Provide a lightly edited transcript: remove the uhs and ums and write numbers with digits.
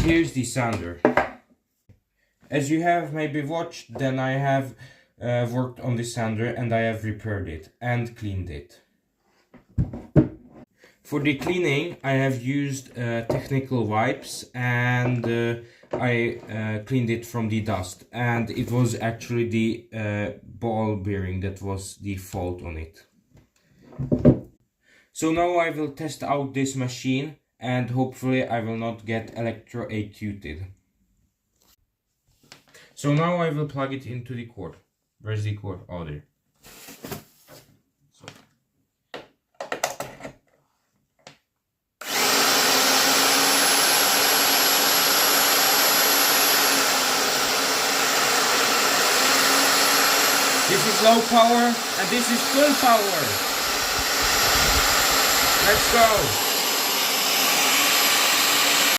Here's the sander. As you have maybe watched, then I have worked on the sander and I have repaired it and cleaned it. For the cleaning, I have used technical wipes and I cleaned it from the dust, and it was actually the ball bearing that was the fault on it. So now I will test out this machine and hopefully I will not get electrocuted. So now I will plug it into the cord. Where's the cord? Oh, there. This is low power and this is full power. Let's go.